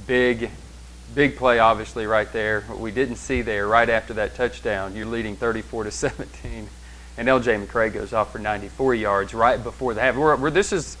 Big play, obviously, right there. What we didn't see there, right after that touchdown, you're leading 34-17, and L.J. McCray goes off for 94 yards right before the half. This is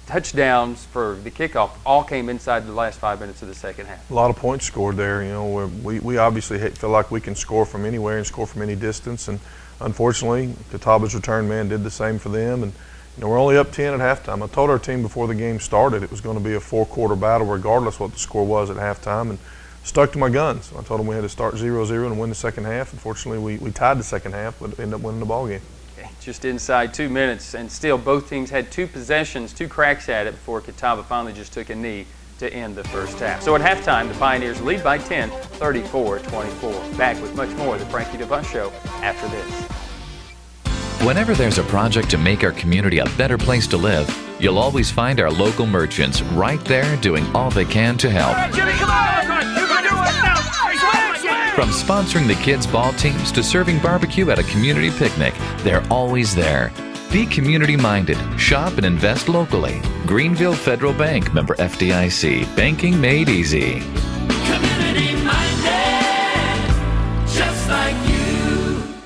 touchdowns for the kickoff, all came inside the last 5 minutes of the second half. A lot of points scored there. You know, we obviously feel like we can score from anywhere and score from any distance, and unfortunately, Catawba's return man did the same for them. And you know, we're only up 10 at halftime. I told our team before the game started it was going to be a 4-quarter battle regardless what the score was at halftime, and stuck to my guns. I told them we had to start 0-0 and win the second half. Unfortunately, we tied the second half, but ended up winning the ball game. Okay, just inside 2 minutes, and still both teams had 2 possessions, 2 cracks at it before Catawba finally just took a knee to end the first half. So at halftime, the Pioneers lead by 10, 34-24. Back with much more of the Frankie DeBusk Show after this. Whenever there's a project to make our community a better place to live, you'll always find our local merchants right there doing all they can to help. All right, Jimmy, come on! From sponsoring the kids' ball teams to serving barbecue at a community picnic, they're always there. Be community-minded. Shop and invest locally. Greenville Federal Bank, member FDIC. Banking made easy.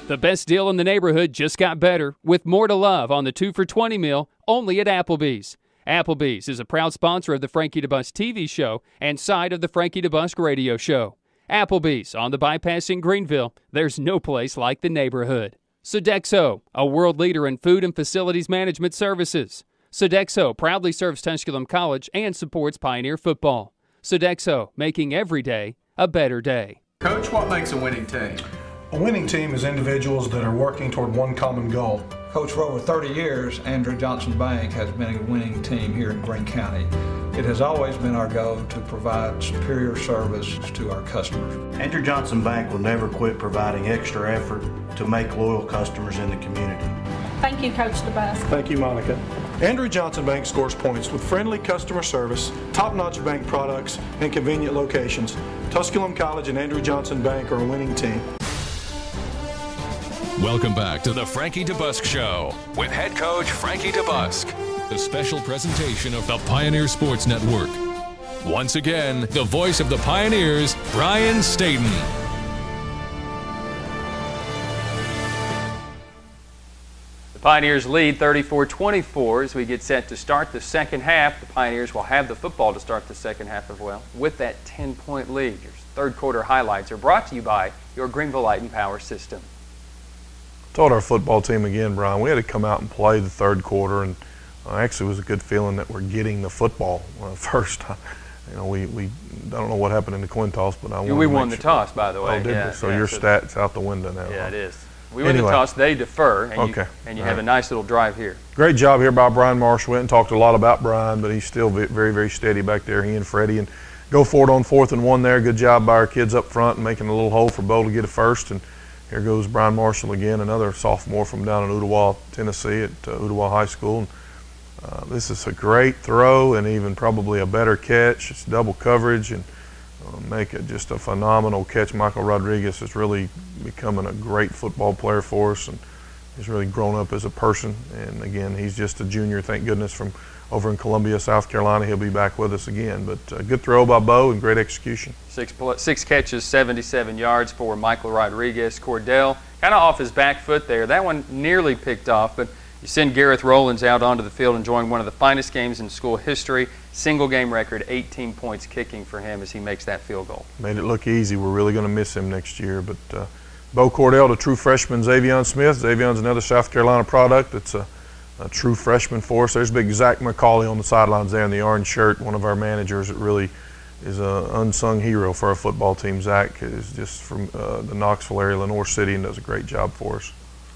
The best deal in the neighborhood just got better, with more to love on the 2 for $20 meal only at Applebee's. Applebee's is a proud sponsor of the Frankie DeBusk TV show and side of the Frankie DeBusk radio show. Applebee's on the bypass in Greenville. There's no place like the neighborhood. Sodexo, a world leader in food and facilities management services. Sodexo proudly serves Tusculum College and supports Pioneer football. Sodexo, making every day a better day. Coach, what makes a winning team? A winning team is individuals that are working toward one common goal. Coach, for over 30 years, Andrew Johnson Bank has been a winning team here in Greene County. It has always been our goal to provide superior service to our customers. Andrew Johnson Bank will never quit providing extra effort to make loyal customers in the community. Thank you, Coach DeBusk. Thank you, Monica. Andrew Johnson Bank scores points with friendly customer service, top-notch bank products, and convenient locations. Tusculum College and Andrew Johnson Bank are a winning team. Welcome back to the Frankie DeBusk Show with head coach Frankie DeBusk. The special presentation of the Pioneer Sports Network. Once again, the voice of the Pioneers, Brian Staten. The Pioneers lead 34-24 as we get set to start the second half. The Pioneers will have the football to start the second half as well with that 10-point lead. Your third quarter highlights are brought to you by your Greenville Light and Power System. Told our football team again, Brian, we had to come out and play the third quarter, and actually it was a good feeling that we're getting the football first. You know, we I don't know what happened in the coin toss, but we won the toss, by the way. Oh, did yeah, we? So yeah, your stats out the window now. Yeah, it is. We win the toss, they defer, and you have a nice little drive here. Great job here by Brian Marshall. Went and talked a lot about Brian, but he's still very, very steady back there, he and Freddie. And go for it on 4th and 1 there. Good job by our kids up front and making a little hole for Bo to get a first. And here goes Brian Marshall again, another sophomore from down in Ottawa, Tennessee at Ottawa High School. And, this is a great throw and even probably a better catch. It's double coverage and make it just a phenomenal catch. Michael Rodriguez is really becoming a great football player for us, and he's really grown up as a person. And again, he's just a junior, thank goodness, from over in Columbia, South Carolina. He'll be back with us again. But good throw by Bo and great execution. 6 catches, 77 yards for Michael Rodriguez. Cordell kind of off his back foot there. That one nearly picked off, but you send Gareth Rollins out onto the field enjoying one of the finest games in school history. Single game record, 18 points kicking for him as he makes that field goal. Made it look easy. We're really going to miss him next year. But Bo Cordell, the true freshman, Xavion Smith. Xavion's another South Carolina product. It's a true freshman for us. There's big Zach McCauley on the sidelines there in the orange shirt, one of our managers that really is an unsung hero for our football team. Zach is just from the Knoxville area, Lenore City, and does a great job for us.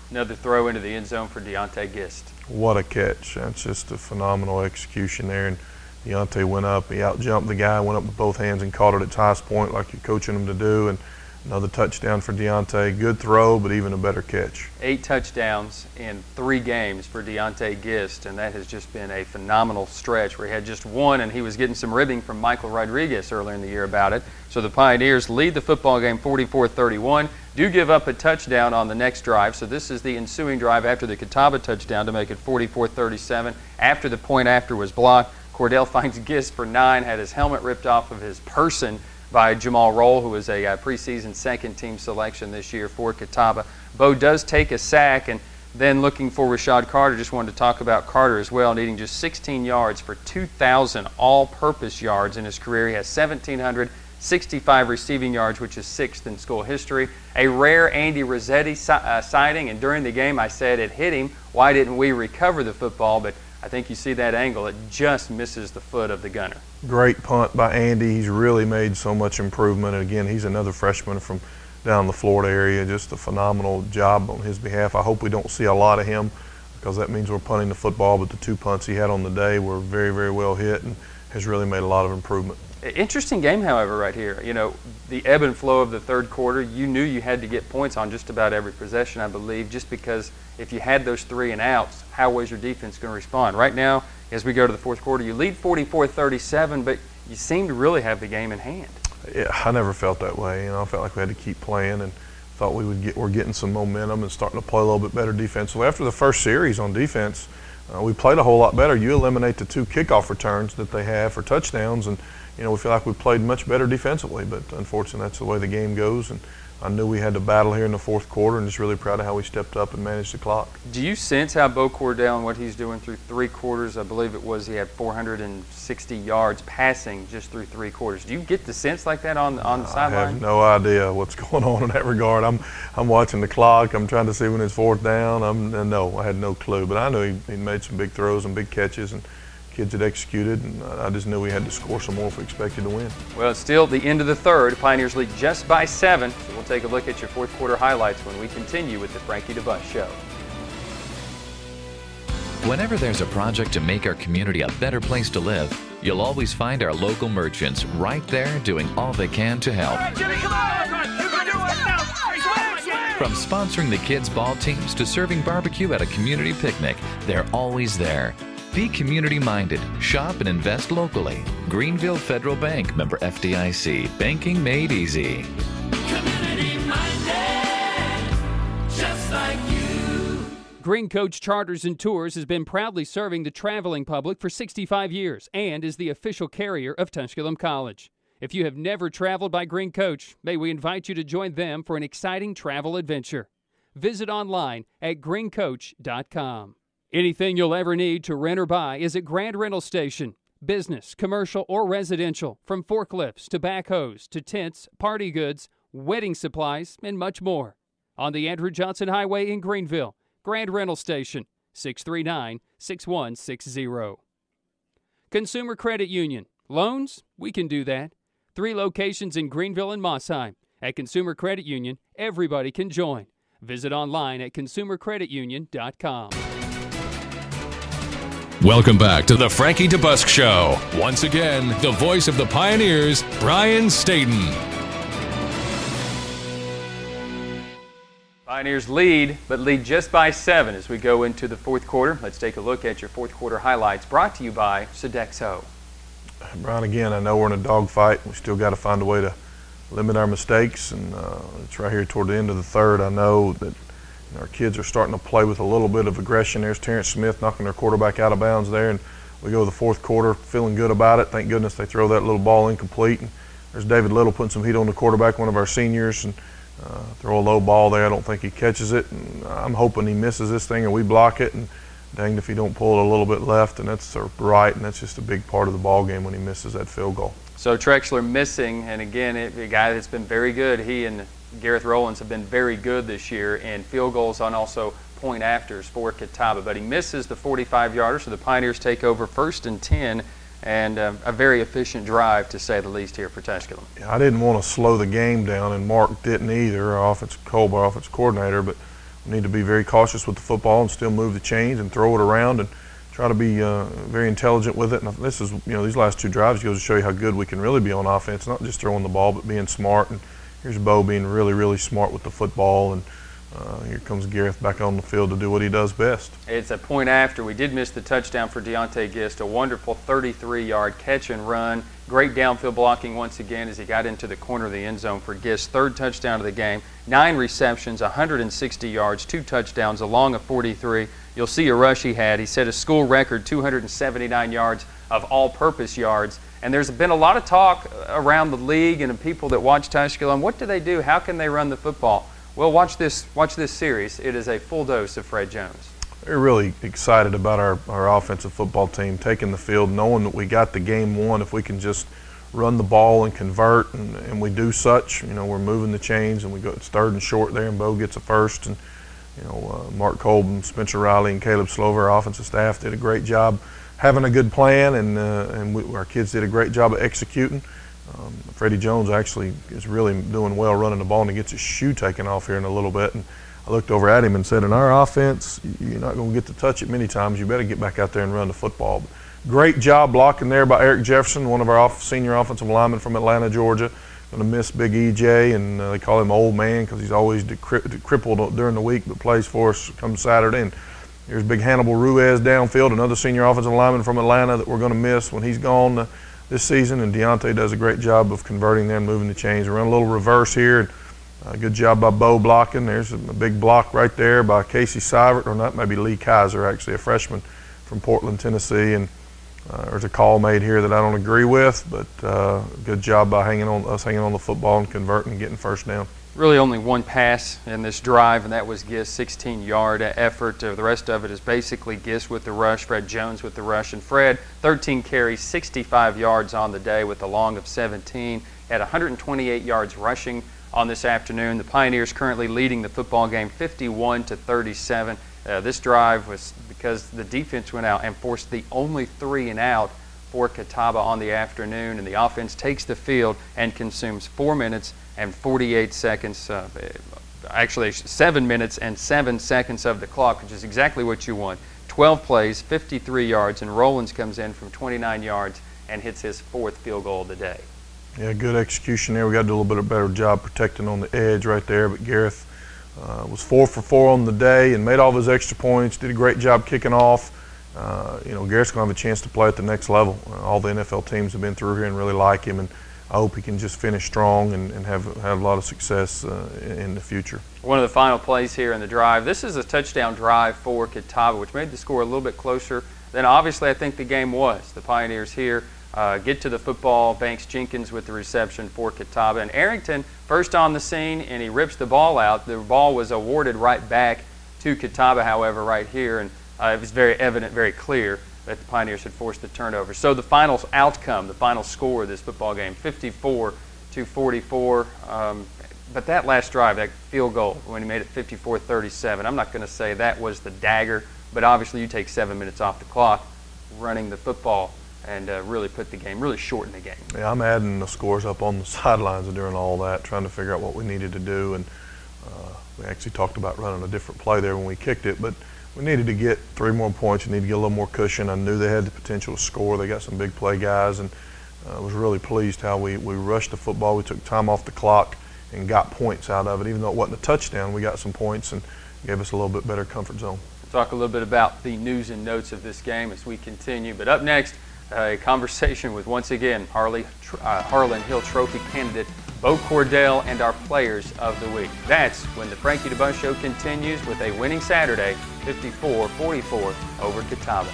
Another throw into the end zone for Deontay Gist. What a catch. That's just a phenomenal execution there. And Deontay went up, he out-jumped the guy, went up with both hands and caught it at its highest point like you're coaching him to do. And another touchdown for Deontay. Good throw, but even a better catch. 8 touchdowns in 3 games for Deontay Gist, and that has just been a phenomenal stretch where he had just one, and he was getting some ribbing from Michael Rodriguez earlier in the year about it. So the Pioneers lead the football game 44-31, do give up a touchdown on the next drive. So this is the ensuing drive after the Catawba touchdown to make it 44-37 after the point after was blocked. Cordell finds Gist for 9, had his helmet ripped off of his person by Jamal Roll, who was a preseason second-team selection this year for Catawba. Bo does take a sack, and then looking for Rashad Carter, just wanted to talk about Carter as well, needing just 16 yards for 2,000 all-purpose yards in his career. He has 1,765 receiving yards, which is 6th in school history. A rare Andy Rossetti sighting, and during the game I said it hit him. Why didn't we recover the football? But I think you see that angle. It just misses the foot of the gunner. Great punt by Andy. He's really made so much improvement. And again, he's another freshman from down the Florida area. Just a phenomenal job on his behalf. I hope we don't see a lot of him because that means we're punting the football, but the 2 punts he had on the day were very, very well hit and has really made a lot of improvement. Interesting game, however, right here. You know, the ebb and flow of the third quarter, you knew you had to get points on just about every possession, I believe, just because if you had those 3 and outs, how was your defense going to respond? Right now, as we go to the fourth quarter, you lead 44-37, but you seem to really have the game in hand. Yeah, I never felt that way. You know, I felt like we had to keep playing and thought we're getting some momentum and starting to play a little bit better defensively. After the first series on defense, we played a whole lot better. You eliminate the 2 kickoff returns that they have for touchdowns, and you know, we feel like we played much better defensively, but unfortunately that's the way the game goes, and I knew we had to battle here in the fourth quarter, and just really proud of how we stepped up and managed the clock. Do you sense how Bo Cordell and what he's doing through 3 quarters? I believe it was he had 460 yards passing just through 3 quarters. Do you get the sense like that on the sideline? I have no idea what's going on in that regard. I'm watching the clock. I'm trying to see when it's 4th down. No, I had no clue, but I knew he made some big throws and big catches, and kids had executed, and I just knew we had to score some more if we expected to win. Well, it's still the end of the third. Pioneers lead just by 7. So we'll take a look at your fourth quarter highlights when we continue with the Frankie DeBusk Show. Whenever there's a project to make our community a better place to live, you'll always find our local merchants right there doing all they can to help. From sponsoring the kids' ball teams to serving barbecue at a community picnic, they're always there. Be community-minded. Shop and invest locally. Greenville Federal Bank, member FDIC. Banking made easy. Community-minded, just like you. Green Coach Charters and Tours has been proudly serving the traveling public for 65 years and is the official carrier of Tusculum College. If you have never traveled by Green Coach, may we invite you to join them for an exciting travel adventure. Visit online at greencoach.com. Anything you'll ever need to rent or buy is at Grand Rental Station. Business, commercial, or residential, from forklifts to backhoes to tents, party goods, wedding supplies, and much more. On the Andrew Johnson Highway in Greenville, Grand Rental Station, 639-6160. Consumer Credit Union. Loans? We can do that. 3 locations in Greenville and Mossheim. At Consumer Credit Union, everybody can join. Visit online at consumercreditunion.com. Welcome back to the Frankie DeBusk Show. Once again, the voice of the Pioneers, Brian Staten. Pioneers lead, but lead just by 7 as we go into the fourth quarter. Let's take a look at your fourth quarter highlights, brought to you by Sodexo. Brian, again, I know we're in a dogfight. We still got to find a way to limit our mistakes, and it's right here toward the end of the third. I know that our kids are starting to play with a little bit of aggression. There's Terrence Smith knocking their quarterback out of bounds there, and we go to the fourth quarter feeling good about it. Thank goodness they throw that little ball incomplete. And there's David Little putting some heat on the quarterback, one of our seniors, and throw a low ball there. I don't think he catches it, and I'm hoping he misses this thing and we block it. And dang if he don't pull it a little bit left, and that's right, and that's just a big part of the ball game when he misses that field goal. So Trexler missing, and again, a guy that's been very good. He and Gareth Rowlands have been very good this year in field goals on also point afters for Catawba, but he misses the 45-yarder, so the Pioneers take over 1st and 10, and a very efficient drive, to say the least, here for Tusculum. Yeah, I didn't want to slow the game down, and Mark didn't either, our offensive coordinator, but we need to be very cautious with the football and still move the chains and throw it around and try to be very intelligent with it. And this is, these last 2 drives goes to show you how good we can really be on offense, not just throwing the ball, but being smart. And here's Bo being really, really smart with the football, and here comes Gareth back on the field to do what he does best. It's a point after. We did miss the touchdown for Deontay Gist, a wonderful 33-yard catch and run. Great downfield blocking once again as he got into the corner of the end zone for Gist. 3rd touchdown of the game, 9 receptions, 160 yards, 2 touchdowns along a 43. You'll see a rush he had. He set a school record 279 yards of all-purpose yards. And there's been a lot of talk around the league and the people that watch Tusculum. What do they do? How can they run the football? Well, watch this series. It is a full dose of Fred Jones. We're really excited about our offensive football team taking the field, knowing that we got the game won if we can just run the ball and convert, and we do such. You know, we're moving the chains, and we go, it's 3rd and short there, and Bo gets a first, and Mark Colby, Spencer Riley, and Caleb Slover, our offensive staff, did a great job having a good plan, and our kids did a great job of executing. Freddie Jones actually is really doing well running the ball, and he gets his shoe taken off here in a little bit. And I looked over at him and said, in our offense, you're not going to get to touch it many times. You better get back out there and run the football. But great job blocking there by Eric Jefferson, one of our senior offensive linemen from Atlanta, Georgia. Going to miss Big EJ, and they call him Old Man because he's always crippled during the week, but plays for us come Saturday. And there's Big Hannibal Ruiz downfield, another senior offensive lineman from Atlanta that we're going to miss when he's gone this season. And Deontay does a great job of converting there and moving the chains. We run a little reverse here. Good job by Bo blocking. There's a big block right there by Casey Sivert, or not, maybe Lee Kaiser, actually, a freshman from Portland, Tennessee. And there's a call made here that I don't agree with, but good job by hanging on the football and converting and getting first down. Really only one pass in this drive, and that was Gist, 16-yard effort. The rest of it is basically Gist with the rush, Fred Jones with the rush. And Fred, 13 carries, 65 yards on the day with a long of 17, at 128 yards rushing on this afternoon. The Pioneers currently leading the football game 51-37. This drive was because the defense went out and forced the only 3 and out for Catawba on the afternoon, and the offense takes the field and consumes 4 minutes and 48 seconds, actually 7 minutes and 7 seconds of the clock, which is exactly what you want. 12 plays, 53 yards, and Rollins comes in from 29 yards and hits his 4th field goal of the day. Yeah, good execution there. We got to do a little bit better job protecting on the edge right there, but Gareth was 4 for 4 on the day and made all of his extra points, did a great job kicking off. Garrett's going to have a chance to play at the next level. All the NFL teams have been through here and really like him, and I hope he can just finish strong and have a lot of success in the future. One of the final plays here in the drive. This is a touchdown drive for Catawba, which made the score a little bit closer than obviously I think the game was. The Pioneers here get to the football. Banks Jenkins with the reception for Catawba. And Arrington first on the scene, and he rips the ball out. The ball was awarded right back to Catawba, however, right here. And it was very evident, very clear that the Pioneers had forced the turnover. So the final outcome, the final score of this football game, 54-44. But that last drive, that field goal, when he made it 54-37, I'm not going to say that was the dagger, but obviously you take 7 minutes off the clock running the football and really shorten the game. Yeah, I'm adding the scores up on the sidelines during all that, trying to figure out what we needed to do. And we actually talked about running a different play there when we kicked it, but we needed to get 3 more points. We needed to get a little more cushion. I knew they had the potential to score. They got some big play guys, and I was really pleased how we rushed the football. We took time off the clock and got points out of it. Even though it wasn't a touchdown, we got some points and gave us a little bit better comfort zone. We'll talk a little bit about the news and notes of this game as we continue. But up next, a conversation with, once again, Harlan Hill Trophy candidate Bo Cordell and our players of the week. That's when the Frankie DeBusk Show continues with a winning Saturday, 54-44 over Catawba.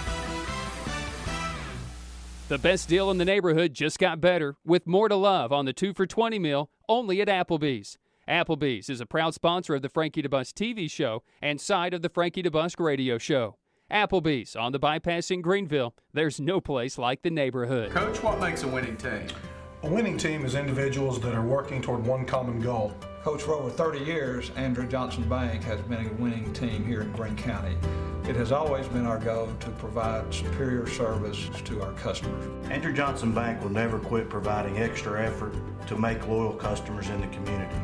The best deal in the neighborhood just got better with more to love on the 2 for $20 meal only at Applebee's. Applebee's is a proud sponsor of the Frankie DeBusk TV show and side of the Frankie DeBusk radio show. Applebee's on the bypass in Greenville. There's no place like the neighborhood. Coach, what makes a winning team? A winning team is individuals that are working toward one common goal. Coach, for over 30 years, Andrew Johnson Bank has been a winning team here in Greene County. It has always been our goal to provide superior service to our customers. Andrew Johnson Bank will never quit providing extra effort to make loyal customers in the community.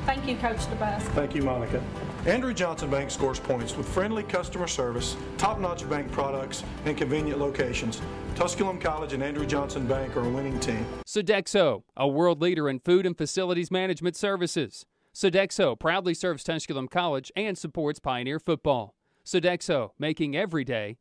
Thank you, Coach DeBusk. Thank you, Monica. Andrew Johnson Bank scores points with friendly customer service, top-notch bank products, and convenient locations. Tusculum College and Andrew Johnson Bank are a winning team. Sodexo, a world leader in food and facilities management services. Sodexo proudly serves Tusculum College and supports Pioneer football. Sodexo, making every day